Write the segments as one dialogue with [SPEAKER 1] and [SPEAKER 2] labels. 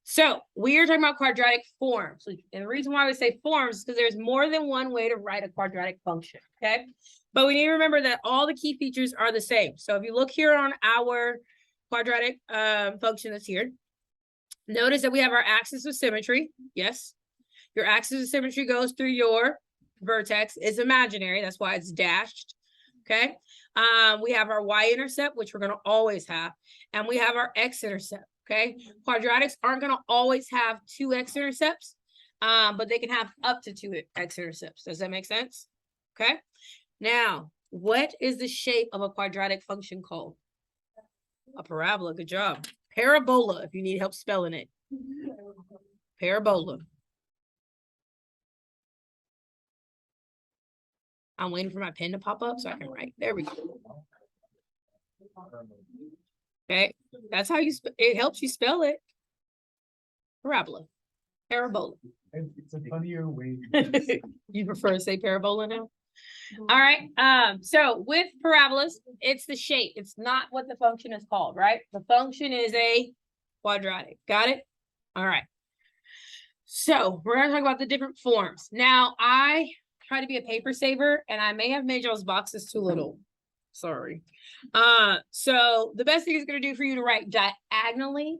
[SPEAKER 1] So we are talking about quadratic forms. And the reason why we say forms is because there's more than one way to write a quadratic function, okay? But we need to remember that all the key features are the same. So if you look here on our quadratic function that's here, notice that we have our axis of symmetry. Yes. Your axis of symmetry goes through your vertex. It's imaginary. That's why it's dashed. Okay. We have our y-intercept, which we're going to always have. And we have our x-intercept. Okay. Quadratics aren't going to always have two x-intercepts, but they can have up to two x-intercepts. Does that make sense? Okay. Now, what is the shape of a quadratic function called? A parabola. Good job. Parabola, if you need help spelling it. Parabola. I'm waiting for my pen to pop up so I can write. There we go. Okay, that's how you it helps you spell it. Parabola. Parabola.
[SPEAKER 2] It's a funnier way.
[SPEAKER 1] You prefer to say parabola now? All right. So with parabolas, it's the shape. It's not what the function is called, right? The function is a quadratic. Got it? All right. So we're going to talk about the different forms. Now, I try to be a paper saver, and I may have made y'all's boxes too little. Sorry. So the best thing it's going to do for you to write diagonally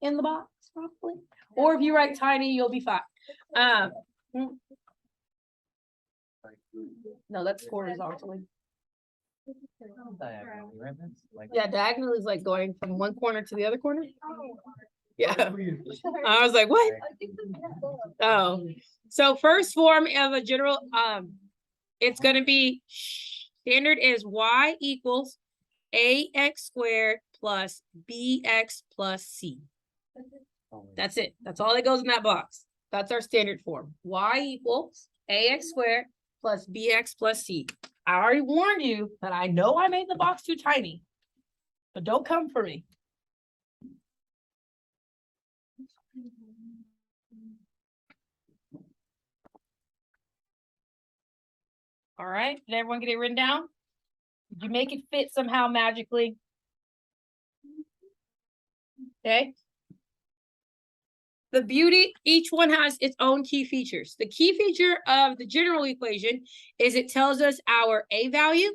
[SPEAKER 1] in the box, probably. Or if you write tiny, you'll be fine. No, that's horizontally.
[SPEAKER 2] Diagonally, right? Like,
[SPEAKER 1] Yeah, diagonally is like going from one corner to the other corner. Yeah. I was like, what? Oh, so first form of a general, it's going to be standard is y equals ax squared plus bx plus c. That's it. That's all that goes in that box. That's our standard form. Y equals ax squared plus bx plus c. I already warned you that I know I made the box too tiny, but don't come for me. All right, did everyone get it written down? Did you make it fit somehow magically? Okay. The beauty, each one has its own key features. The key feature of the general equation is it tells us our A value.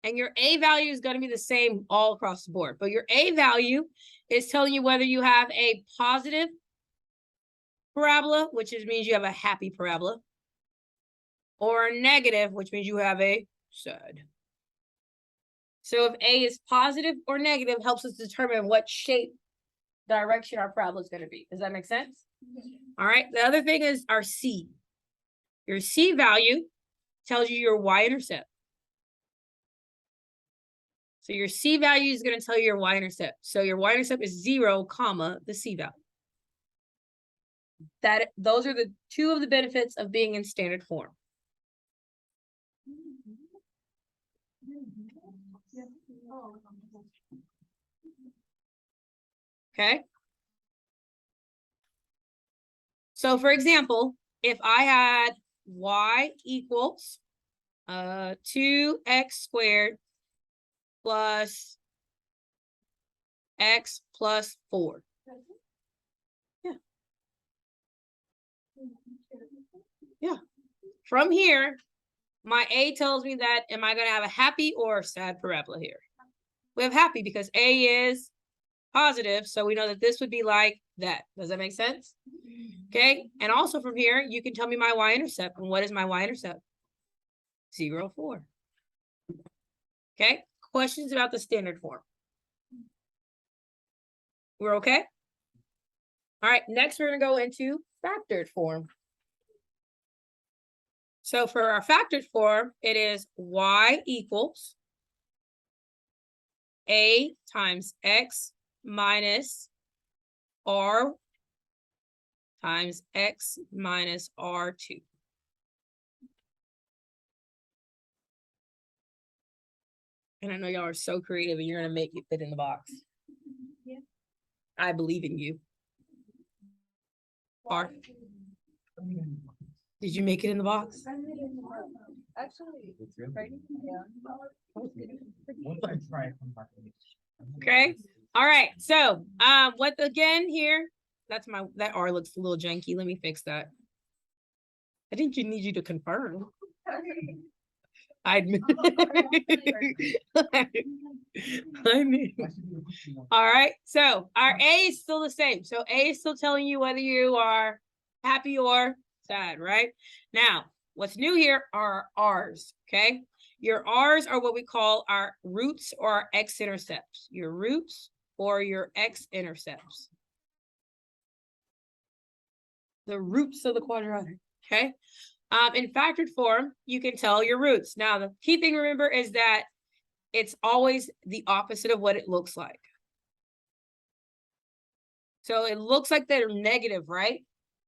[SPEAKER 1] And your A value is going to be the same all across the board. But your A value is telling you whether you have a positive parabola, which means you have a happy parabola, or a negative, which means you have a sad. So if A is positive or negative, helps us determine what shape, direction our parabola is going to be. Does that make sense? All right. The other thing is our C. Your C value tells you your y-intercept. So your C value is going to tell you your y-intercept. So your y-intercept is 0, comma, the C value. Those are the two of the benefits of being in standard form. Okay. So for example, if I had y equals 2x squared plus x plus 4. Yeah. Yeah. From here, my A tells me that, am I going to have a happy or a sad parabola here? We have happy because A is positive, so we know that this would be like that. Does that make sense? Okay, and also from here, you can tell me my y-intercept. And what is my y-intercept? 0, 4. Okay, questions about the standard form? We're okay? All right, next we're going to go into factored form. So for our factored form, it is y equals a times x minus r times x minus r2. And I know y'all are so creative and you're going to make it fit in the box. Yeah. I believe in you. R. Did you make it in the box?
[SPEAKER 3] Actually, right? Yeah.
[SPEAKER 2] Once I try it,
[SPEAKER 1] Okay. All right, so what again here? That's that R looks a little janky. Let me fix that. I didn't need you to confirm. I admit. All right, so our A is still the same. So A is still telling you whether you are happy or sad, right? Now, what's new here are R's, okay? Your R's are what we call our roots or our x-intercepts. Your roots or your x-intercepts. The roots of the quadratic, okay? In factored form, you can tell your roots. Now, the key thing to remember is that it's always the opposite of what it looks like. So it looks like they're negative, right?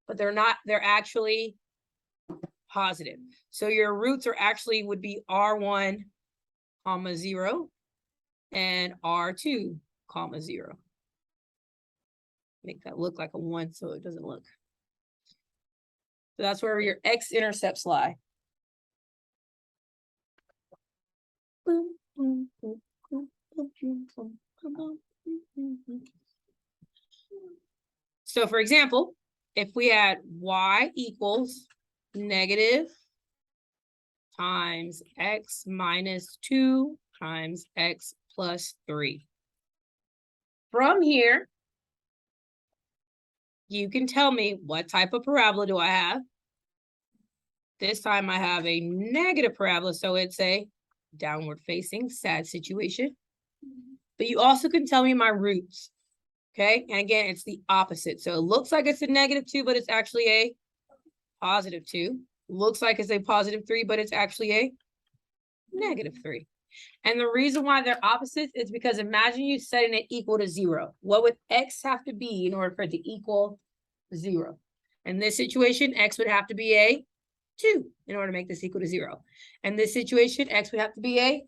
[SPEAKER 1] But they're not, they're actually positive. So your roots are actually would be R1, comma 0 and R2, comma 0. Make that look like a 1 so it doesn't look. So that's where your x-intercepts lie. So for example, if we had y equals negative times x minus 2 times x plus 3. From here, you can tell me what type of parabola do I have. This time I have a negative parabola, so it's a downward facing sad situation. But you also can tell me my roots, okay? And again, it's the opposite. So it looks like it's a negative 2, but it's actually a positive 2. Looks like it's a positive 3, but it's actually a negative 3. And the reason why they're opposites is because imagine you setting it equal to 0. What would x have to be in order for it to equal 0? In this situation, x would have to be a 2 in order to make this equal to 0. In this situation, x would have to be a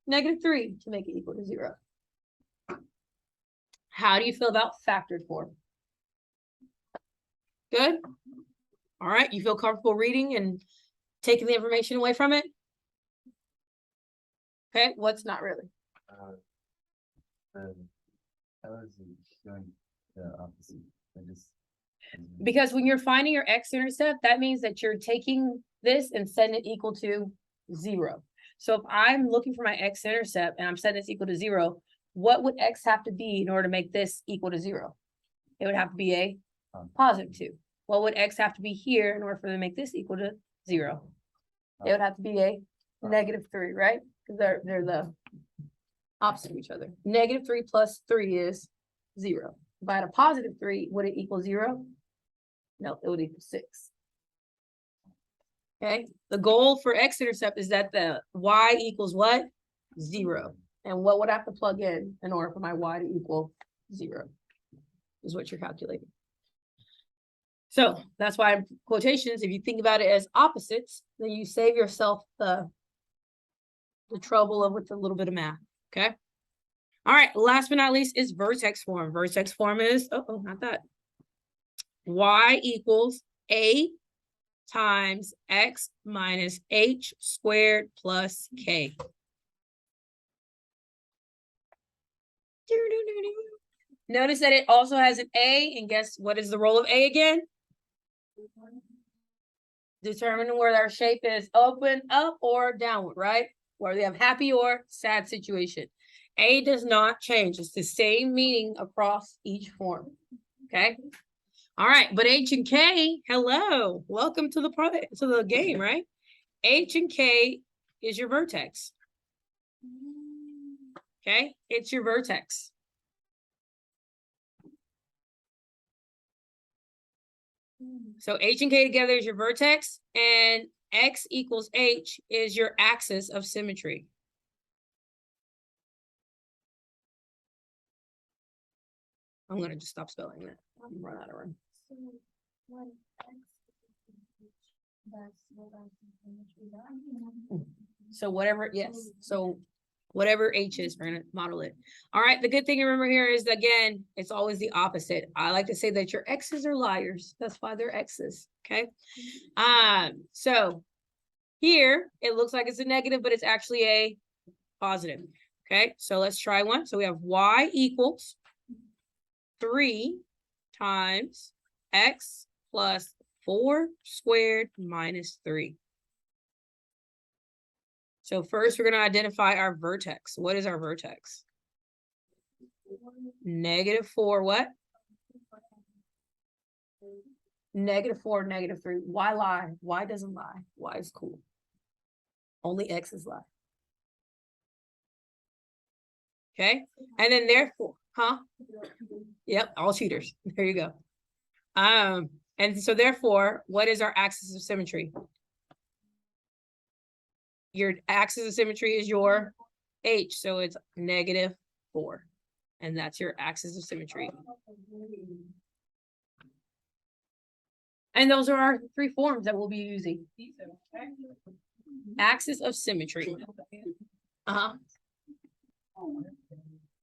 [SPEAKER 1] negative 3 to make it equal to 0. How do you feel about factored form? Good? All right, you feel comfortable reading and taking the information away from it? Okay, what's not really?
[SPEAKER 2] I was doing the opposite.
[SPEAKER 1] Because when you're finding your x-intercept, that means that you're taking this and setting it equal to 0. So if I'm looking for my x-intercept and I'm setting this equal to 0, what would x have to be in order to make this equal to 0? It would have to be a positive 2. What would x have to be here in order for them to make this equal to 0? It would have to be a negative 3, right? Because they're the opposite of each other. Negative 3 plus 3 is 0. If I had a positive 3, would it equal 0? No, it would equal 6. Okay, the goal for x-intercept is that the y equals what? 0. And what would I have to plug in order for my y to equal 0? Is what you're calculating. So that's why in quotations, if you think about it as opposites, then you save yourself the trouble of with a little bit of math. Okay. All right, last but not least is vertex form. Vertex form is, not that. Y equals A times X minus H squared plus K. Notice that it also has an A, and guess what is the role of A again? Determine where our shape is open, up, or downward, right? Where we have happy or sad situation. A does not change. It's the same meaning across each form. Okay. All right, but H and K, hello, welcome to the game, right? H and K is your vertex. Okay, it's your vertex. So H and K together is your vertex, and X equals H is your axis of symmetry. I'm going to just stop spelling that. I'm run out of room. So whatever, yes. So whatever H is, we're going to model it. All right. The good thing to remember here is, again, it's always the opposite. I like to say that your X's are liars. That's why they're X's. Okay. So here it looks like it's a negative, but it's actually a positive. Okay. So let's try one. So we have Y equals 3 times x plus 4 squared minus 3. So first we're going to identify our vertex. What is our vertex? -4 what? -4, -3. Why lie? Y doesn't lie. Y is cool. Only x is lie. Okay, and then therefore, Yep, all cheaters. There you go. And so therefore, what is our axis of symmetry? Your axis of symmetry is your h, so it's -4. And that's your axis of symmetry. And those are our 3 forms that we'll be using. Axis of symmetry.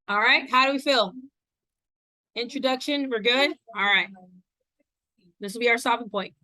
[SPEAKER 1] All right, how do we feel? Introduction, we're good? All right. This will be our stopping point.